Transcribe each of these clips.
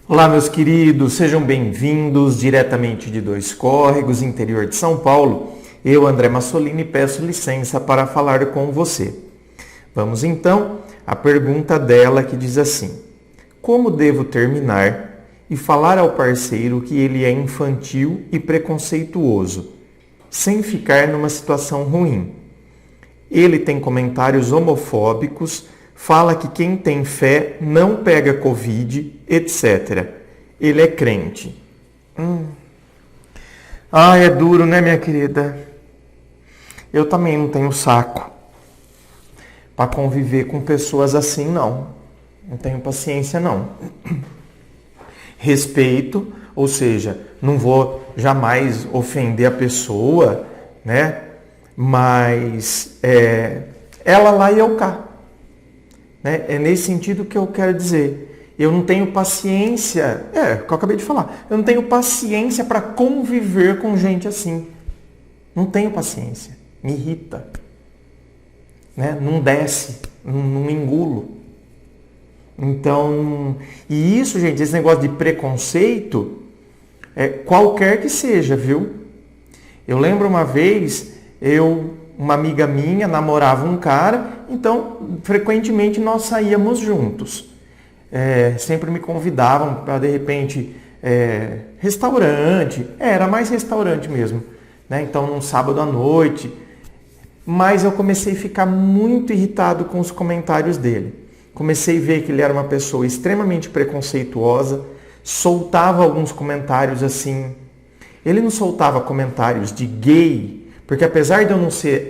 Olá, meus queridos, sejam bem-vindos diretamente de Dois Córregos, interior de São Paulo. Eu, André Massolini, peço licença para falar com você. Vamos então à pergunta dela que diz assim: como devo terminar e falar ao parceiro que ele é infantil e preconceituoso, sem ficar numa situação ruim? Ele tem comentários homofóbicos, fala que quem tem fé não pega Covid, etc. Ele é crente. É duro, né, minha querida? Eu também não tenho saco para conviver com pessoas assim, não. Não tenho paciência, não. Respeito, ou seja, não vou jamais ofender a pessoa, né? Mas ela lá e eu cá. É nesse sentido que eu quero dizer. Eu não tenho paciência, que eu acabei de falar, eu não tenho paciência para conviver com gente assim. Não tenho paciência, me irrita. Né? Não desce, não engulo. Então, e isso, gente, esse negócio de preconceito, qualquer que seja, viu? Eu lembro uma vez, uma amiga minha namorava um cara, então frequentemente nós saíamos juntos. Sempre me convidavam para, de repente, restaurante, era mais restaurante mesmo, né? Então num sábado à noite, mas eu comecei a ficar muito irritado com os comentários dele. Comecei a ver que ele era uma pessoa extremamente preconceituosa, soltava alguns comentários assim. Ele não soltava comentários de gay, porque apesar de eu não ser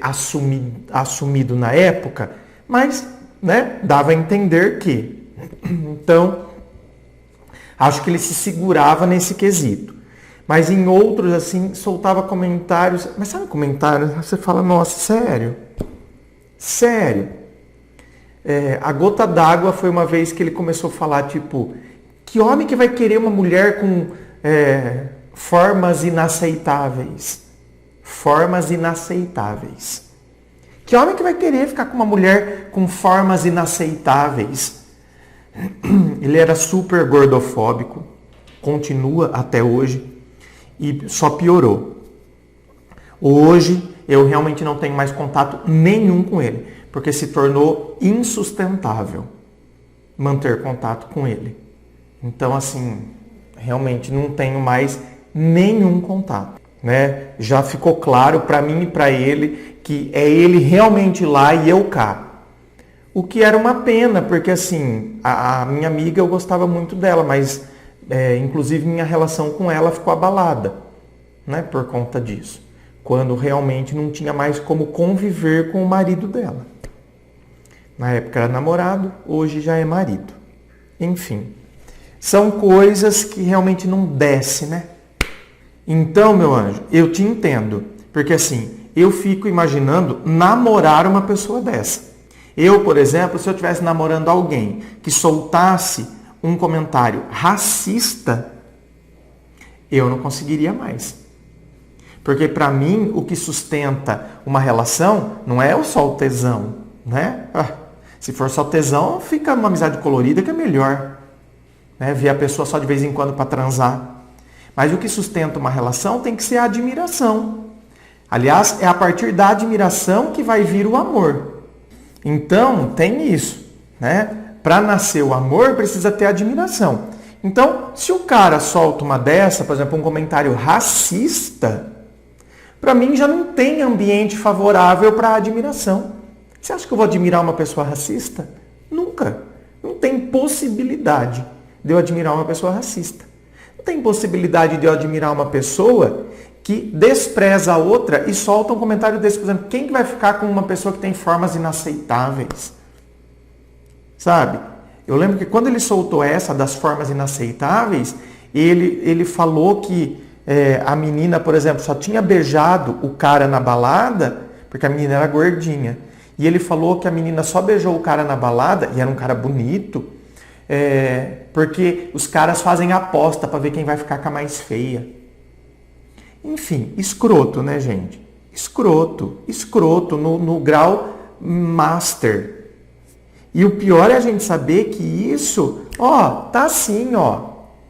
assumido na época, mas, né, dava a entender que. Então, acho que ele se segurava nesse quesito. Mas em outros, assim, soltava comentários. Mas sabe comentários? Você fala, nossa, sério? Sério? A gota d'água foi uma vez que ele começou a falar, tipo, que homem que vai querer uma mulher com formas inaceitáveis? Formas inaceitáveis. Que homem que vai querer ficar com uma mulher com formas inaceitáveis? Ele era super gordofóbico, continua até hoje e só piorou. Hoje eu realmente não tenho mais contato nenhum com ele, porque se tornou insustentável manter contato com ele. Então, assim, realmente não tenho mais nenhum contato. Né? Já ficou claro para mim e para ele que é ele realmente lá e eu cá. O que era uma pena, porque assim, a minha amiga, eu gostava muito dela, mas inclusive minha relação com ela ficou abalada, né, por conta disso. Quando realmente não tinha mais como conviver com o marido dela. Na época era namorado, hoje já é marido. Enfim, são coisas que realmente não desce, né? Então, meu anjo, eu te entendo. Porque assim, eu fico imaginando namorar uma pessoa dessa. Eu, por exemplo, se eu estivesse namorando alguém que soltasse um comentário racista, eu não conseguiria mais. Porque para mim, o que sustenta uma relação não é só o tesão, né? Se for só tesão, fica uma amizade colorida que é melhor. Né? Ver a pessoa só de vez em quando para transar. Mas o que sustenta uma relação tem que ser a admiração. Aliás, é a partir da admiração que vai vir o amor. Então, tem isso, né? Para nascer o amor, precisa ter admiração. Então, se o cara solta uma dessa, por exemplo, um comentário racista, para mim já não tem ambiente favorável para a admiração. Você acha que eu vou admirar uma pessoa racista? Nunca. Não tem possibilidade de eu admirar uma pessoa racista. Não tem possibilidade de eu admirar uma pessoa que despreza a outra e solta um comentário desse. Por exemplo, quem que vai ficar com uma pessoa que tem formas inaceitáveis? Sabe? Eu lembro que quando ele soltou essa das formas inaceitáveis, ele falou que a menina, por exemplo, só tinha beijado o cara na balada porque a menina era gordinha. E ele falou que a menina só beijou o cara na balada, e era um cara bonito, porque os caras fazem aposta para ver quem vai ficar com a mais feia. Enfim, escroto, né, gente? Escroto no grau master. E o pior é a gente saber que isso, tá assim,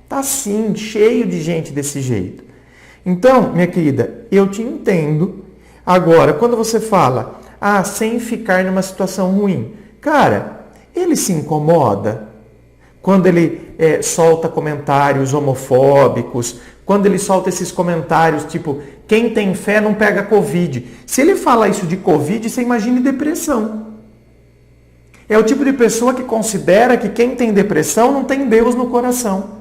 Tá sim, cheio de gente desse jeito. Então, minha querida, eu te entendo. Agora, quando você fala, sem ficar numa situação ruim. Cara, ele se incomoda quando ele solta comentários homofóbicos, quando ele solta esses comentários tipo, quem tem fé não pega Covid. Se ele fala isso de Covid, você imagine depressão. É o tipo de pessoa que considera que quem tem depressão não tem Deus no coração.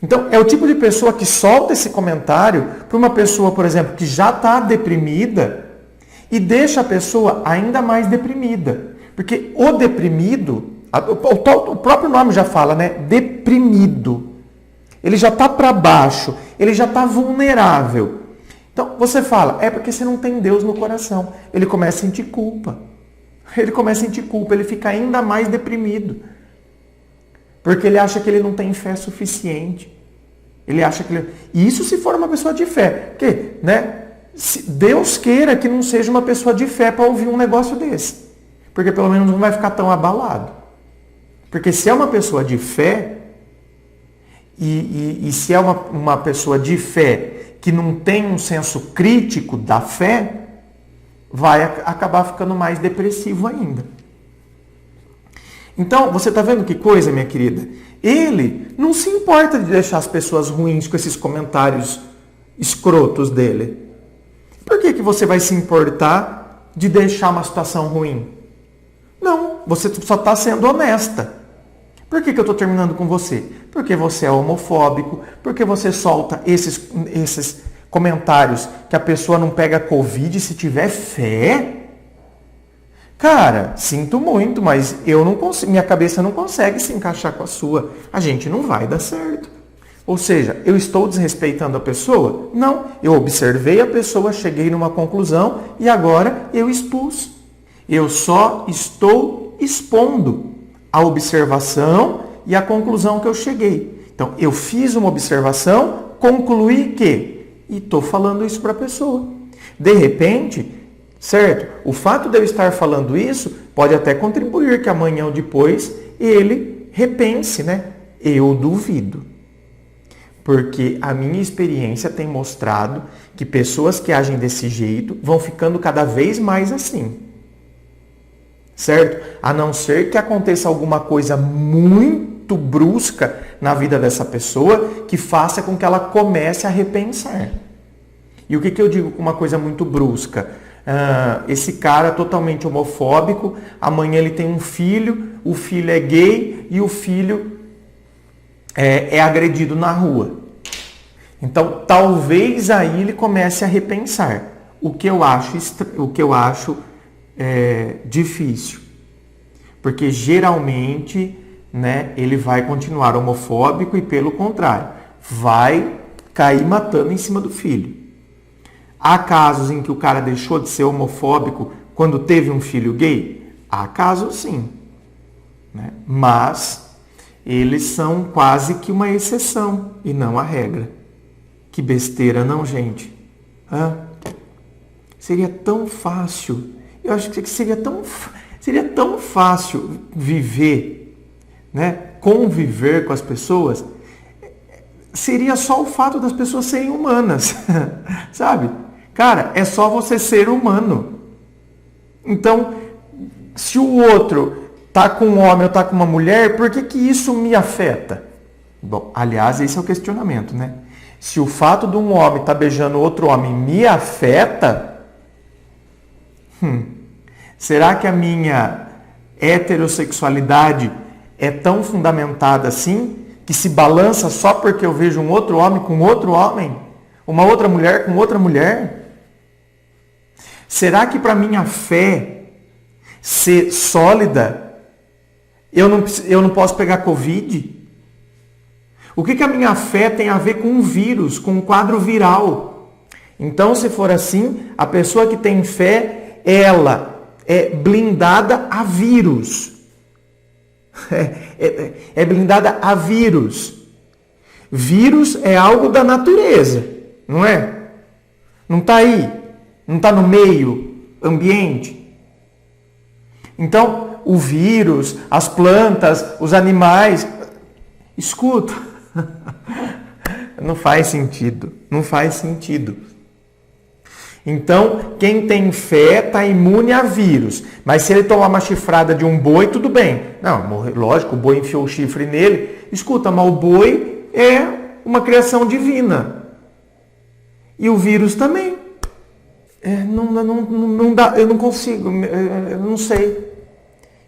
Então, é o tipo de pessoa que solta esse comentário para uma pessoa, por exemplo, que já está deprimida e deixa a pessoa ainda mais deprimida. Porque o deprimido, o próprio nome já fala, né? Deprimido. Ele já está para baixo, ele já está vulnerável. Então, você fala, é porque você não tem Deus no coração. Ele começa a sentir culpa. Ele fica ainda mais deprimido. Porque ele acha que ele não tem fé suficiente. Ele acha que E isso se for uma pessoa de fé. Porque, né? Deus queira que não seja uma pessoa de fé para ouvir um negócio desse. Porque pelo menos não vai ficar tão abalado. Porque se é uma pessoa de fé, e se é uma pessoa de fé que não tem um senso crítico da fé, vai acabar ficando mais depressivo ainda. Então, você está vendo que coisa, minha querida? Ele não se importa de deixar as pessoas ruins com esses comentários escrotos dele. Por que você vai se importar de deixar uma situação ruim? Não, você só está sendo honesta. Por que eu estou terminando com você? Porque você é homofóbico, porque você solta esses comentários que a pessoa não pega Covid se tiver fé. Cara, sinto muito, mas eu não consigo, minha cabeça não consegue se encaixar com a sua. A gente não vai dar certo. Ou seja, eu estou desrespeitando a pessoa? Não, eu observei a pessoa, cheguei numa conclusão e agora eu expus. Eu só estou expondo a observação e a conclusão que eu cheguei. Então, eu fiz uma observação, concluí que, e estou falando isso para a pessoa. De repente, certo? O fato de eu estar falando isso pode até contribuir que amanhã ou depois ele repense, né? Eu duvido. Porque a minha experiência tem mostrado que pessoas que agem desse jeito vão ficando cada vez mais assim. Certo? A não ser que aconteça alguma coisa muito brusca na vida dessa pessoa que faça com que ela comece a repensar. E o que eu digo com uma coisa muito brusca? Esse cara totalmente homofóbico, amanhã ele tem um filho, o filho é gay e o filho é agredido na rua. Então, talvez aí ele comece a repensar, o que eu acho difícil. Porque geralmente, né, ele vai continuar homofóbico e, pelo contrário, vai cair matando em cima do filho. Há casos em que o cara deixou de ser homofóbico quando teve um filho gay? Há casos sim. Né? Mas eles são quase que uma exceção e não a regra. Que besteira, não, gente? Seria tão fácil. Eu acho que seria tão fácil viver, né? Conviver com as pessoas. Seria só o fato das pessoas serem humanas, sabe? Cara, é só você ser humano. Então, se o outro tá com um homem ou tá com uma mulher, por que isso me afeta? Bom, aliás, esse é o questionamento, né? Se o fato de um homem estar beijando outro homem me afeta, será que a minha heterossexualidade é tão fundamentada assim, que se balança só porque eu vejo um outro homem com outro homem? Uma outra mulher com outra mulher? Será que para minha fé ser sólida, eu não posso pegar Covid? O que a minha fé tem a ver com um vírus, com um quadro viral? Então, se for assim, a pessoa que tem fé, ela é blindada a vírus. É blindada a vírus. Vírus é algo da natureza, não é? Não está aí. Não está no meio ambiente. Então, o vírus, as plantas, os animais, Escuta. Não faz sentido. Não faz sentido. Então, quem tem fé está imune a vírus. Mas se ele tomar uma chifrada de um boi, tudo bem. Não, lógico, o boi enfiou o chifre nele. Escuta, mas o boi é uma criação divina. E o vírus também. Não dá, eu não consigo, eu não sei.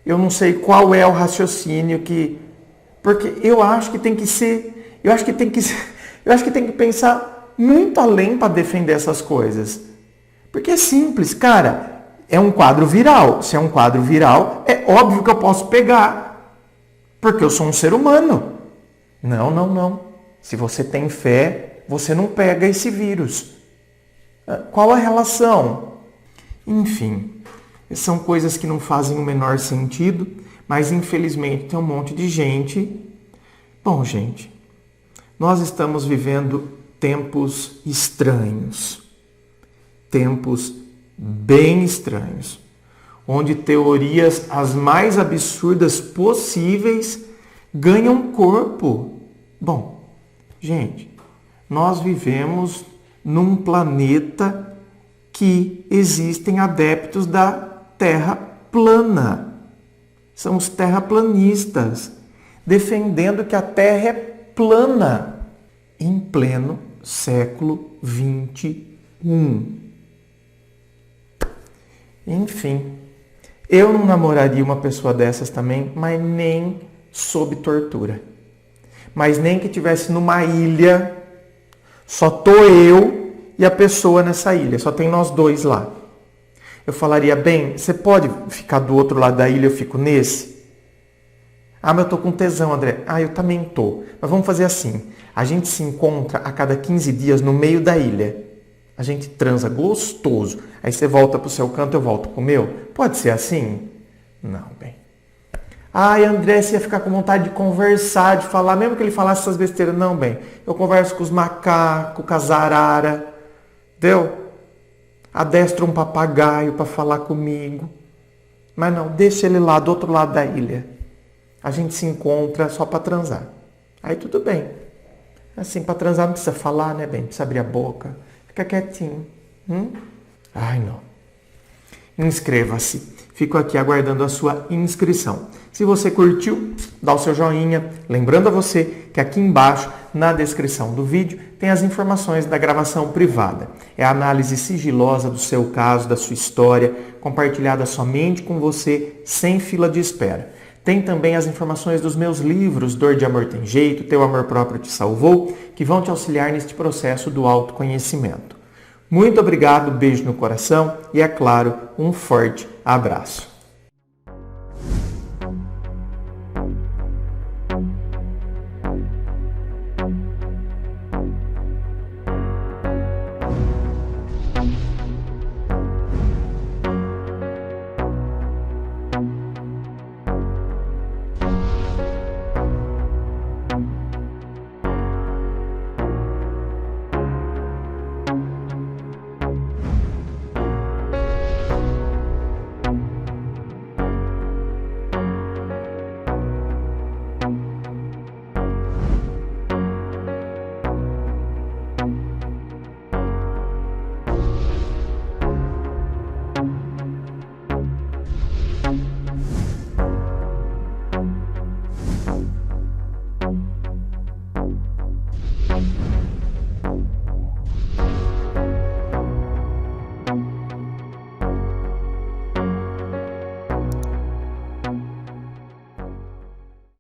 Eu não sei qual é o raciocínio que... Porque eu acho que tem que ser... Eu acho que tem que pensar muito além para defender essas coisas. Porque é simples, cara. É um quadro viral. Se é um quadro viral, é óbvio que eu posso pegar. Porque eu sou um ser humano. Não. Se você tem fé, você não pega esse vírus. Qual a relação? Enfim, são coisas que não fazem o menor sentido, mas infelizmente tem um monte de gente. Bom, gente, nós estamos vivendo tempos estranhos. Tempos bem estranhos, onde teorias as mais absurdas possíveis ganham corpo. Bom, gente, nós vivemos num planeta que existem adeptos da Terra plana. São os terraplanistas, defendendo que a Terra é plana em pleno século XXI. Enfim, eu não namoraria uma pessoa dessas também, mas nem sob tortura. Mas nem que estivesse numa ilha, só tô eu e a pessoa nessa ilha, só tem nós dois lá. Eu falaria, bem, você pode ficar do outro lado da ilha, eu fico nesse? Ah, mas eu tô com tesão, André. Ah, eu também tô. Mas vamos fazer assim, a gente se encontra a cada 15 dias no meio da ilha. A gente transa gostoso. Aí você volta pro seu canto, eu volto pro meu. Pode ser assim? Não, bem. Ai, André, você ia ficar com vontade de conversar, de falar, mesmo que ele falasse essas besteiras. Não, bem. Eu converso com os macacos, com as araras. Entendeu? Adestro um papagaio para falar comigo. Mas não, deixa ele lá do outro lado da ilha. A gente se encontra só para transar. Aí tudo bem. Assim, para transar não precisa falar, né, bem? Precisa abrir a boca. Fica quietinho. Ai, não. Inscreva-se. Fico aqui aguardando a sua inscrição. Se você curtiu, dá o seu joinha. Lembrando a você que aqui embaixo, na descrição do vídeo, tem as informações da gravação privada. É a análise sigilosa do seu caso, da sua história, compartilhada somente com você, sem fila de espera. Tem também as informações dos meus livros, Dor de Amor Tem Jeito, Teu Amor Próprio Te Salvou, que vão te auxiliar neste processo do autoconhecimento. Muito obrigado, beijo no coração e, é claro, um forte abraço.